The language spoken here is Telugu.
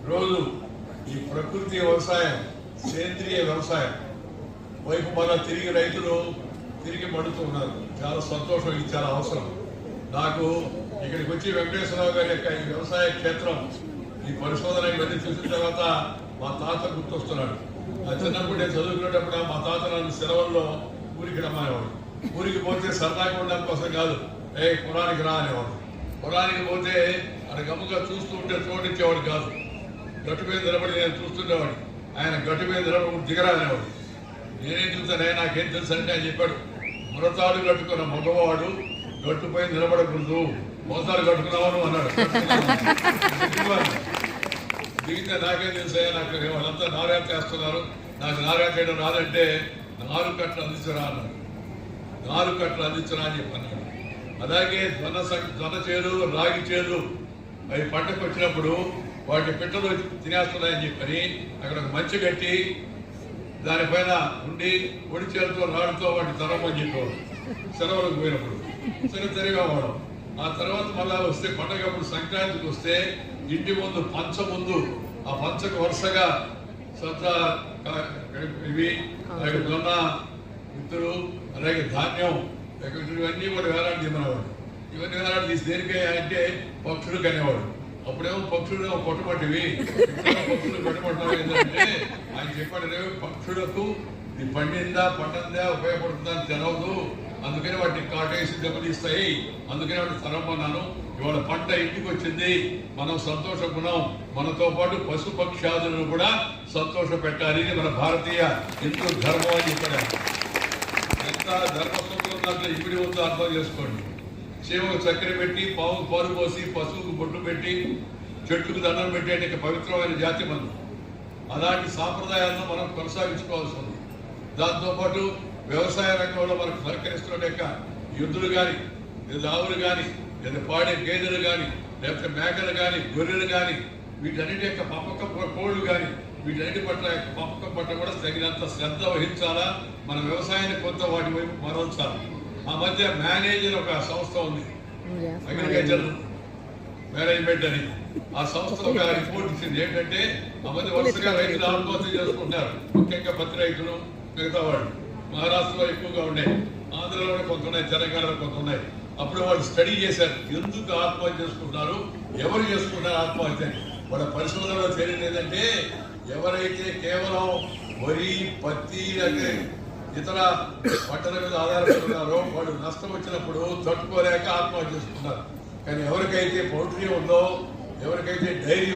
రోజు ఈ ప్రకృతి వ్యవసాయం, సేంద్రియ వ్యవసాయం వైపు మళ్ళా తిరిగి రైతులు తిరిగి పడుతున్నారు. చాలా సంతోషం, ఇది చాలా అవసరం. నాకు ఇక్కడికి వచ్చి వెంకటేశ్వరరావు గారి యొక్క ఈ వ్యవసాయ క్షేత్రం, ఈ పరిశోధన ఇవన్నీ చూసిన తర్వాత మా తాత గుర్తొస్తున్నాడు. నా చిన్నప్పుడు నేను చదువుకునేటప్పుడు మా తాత నన్ను సెలవుల్లో ఊరికి రమ్మనేవాడు. ఊరికి పోతే సరదాగా ఉండడం కోసం కాదు, పొలానికి రా అనేవాడు. పొలానికి పోతే ఆయన గమ్ముగా చూస్తూ ఉంటే చోటిచ్చేవాడు కాదు. గట్టు మీద నిలబడి నేను చూస్తుండేవాడు. ఆయన గట్టు మీద నిలబడి దిగరా అనేవాడు. నేనేం చూసానే, నాకేం తెలుసు అంటే ఆయన చెప్పాడు, మురతాడు కట్టుకున్న మగవాడు గట్టుపై నిలబడకూడదు, మోసాలు కట్టుకున్నావను అన్నాడు. దిగితే నాకేం తెలుసా, నాకు వాళ్ళంతా నారాయణ చేస్తున్నారు, నాకు నారాయణ చేయడం రాదంటే 4 కట్టలు అందించరా అన్నాడు. 4 కట్టలు అందించరా అని చెప్పన్నాడు. అలాగే జొన్న చేలు, రాగి చేలు అవి పంటకు వచ్చినప్పుడు వాటి పిట్టలు తినేస్తున్నాయని చెప్పని అక్కడ ఒక మంచి కట్టి దానిపైన ఉండి ఒడి చేలతో రాడుతో వాటి తరమని చెప్పేవాడు. సెలవులకు పోయినప్పుడు సరే తిరిగేవాడు. ఆ తర్వాత మళ్ళా వస్తే పండగప్పుడు సంక్రాంతికి వస్తే ఇంటి ముందు పంచ ముందు ఆ పంచకు వరుసగా ఇవి అలాగే జొన్న విత్తులు, అలాగే ధాన్యం ఇవన్నీ కూడా వేలాడి తినేవాడు. ఇవన్నీ వేలాడి తీసి దేనికే అంటే పక్షులకు అనేవాడు. అప్పుడేమో పక్షులు కొట్టబట్టివి, పక్షులు కొట్టబట్టినవి ఏంటంటే ఆయన చెప్పాడు, పక్షులకు ఇది పండిందా పండిందా ఉపయోగపడుతుందా అని తెలవదు, అందుకని వాటిని కాటేసి దెబ్బతీస్తాయి, అందుకని వాటిని తరమన్నాను. ఇవాళ పంట ఇంటికి వచ్చింది, మనం సంతోషకున్నాం, మనతో పాటు పశుపక్షాదులను కూడా సంతోష పెట్టాలి. మన భారతీయ హిందూ ధర్మం అని చెప్పాడు. ఎంత ధర్మసూత్రం దాంట్లో ఇమిడి ఉందో అర్థం చేసుకోండి. చీమకు చక్కెర పెట్టి, పావుకు పాలు పోసి, పశువుకు బొట్టు పెట్టి, చెట్టుకు దండం పెట్టే పవిత్రమైన జాతి మనం. అలాంటి సాంప్రదాయాలను మనం కొనసాగించుకోవాల్సి ఉంది. దాంతోపాటు వ్యవసాయ రంగంలో మనకు సహకరిస్తున్న యొక్క ఎద్దులు కానీ, లేదా ఆవులు కానీ, లేదా పాడే గేదెలు కానీ, లేకపోతే మేకలు కానీ, గొర్రెలు కానీ, వీటన్నిటి యొక్క పంపకం కోళ్లు కానీ, వీటన్నిటి పట్ల పంపకం పట్ల కూడా తగినంత శ్రద్ధ వహించాలా. మన వ్యవసాయాన్ని కొంత వాటి వైపు మరల్చాలి. ఆ మధ్య మేనేజర్ ఒక సంస్థ ఉంది, అగ్రికల్చర్ మేనేజ్మెంట్ అని. ఆ సంస్థ ఒక రిపోర్ట్ ఇచ్చింది ఏంటంటే, ఆ మధ్య వరుసగా రైతులు ఆత్మహత్య చేసుకుంటారు, ముఖ్యంగా పత్తి రైతులు, మిగతా వాళ్ళు. మహారాష్ట్రలో ఎక్కువగా ఉన్నాయి, ఆంధ్రలో కొంత ఉన్నాయి, తెలంగాణలో కొంత ఉన్నాయి. అప్పుడు వాళ్ళు స్టడీ చేశారు, ఎందుకు ఆత్మహత్య చేసుకుంటున్నారు, ఎవరు చేసుకుంటారు ఆత్మహత్య. వాళ్ళ పరిశోధనలో తేలింది ఏంటంటే, ఎవరైతే కేవలం వరి, పత్తి అంటే ఇతర పంటల మీద ఆధారపడుతున్నారో వాళ్ళు నష్టం వచ్చినప్పుడు తట్టుకోలేక ఆత్మహత్య చేసుకున్నారు. కానీ ఎవరికైతే పౌల్ట్రీ ఉందో, ఎవరికైతే డైరీ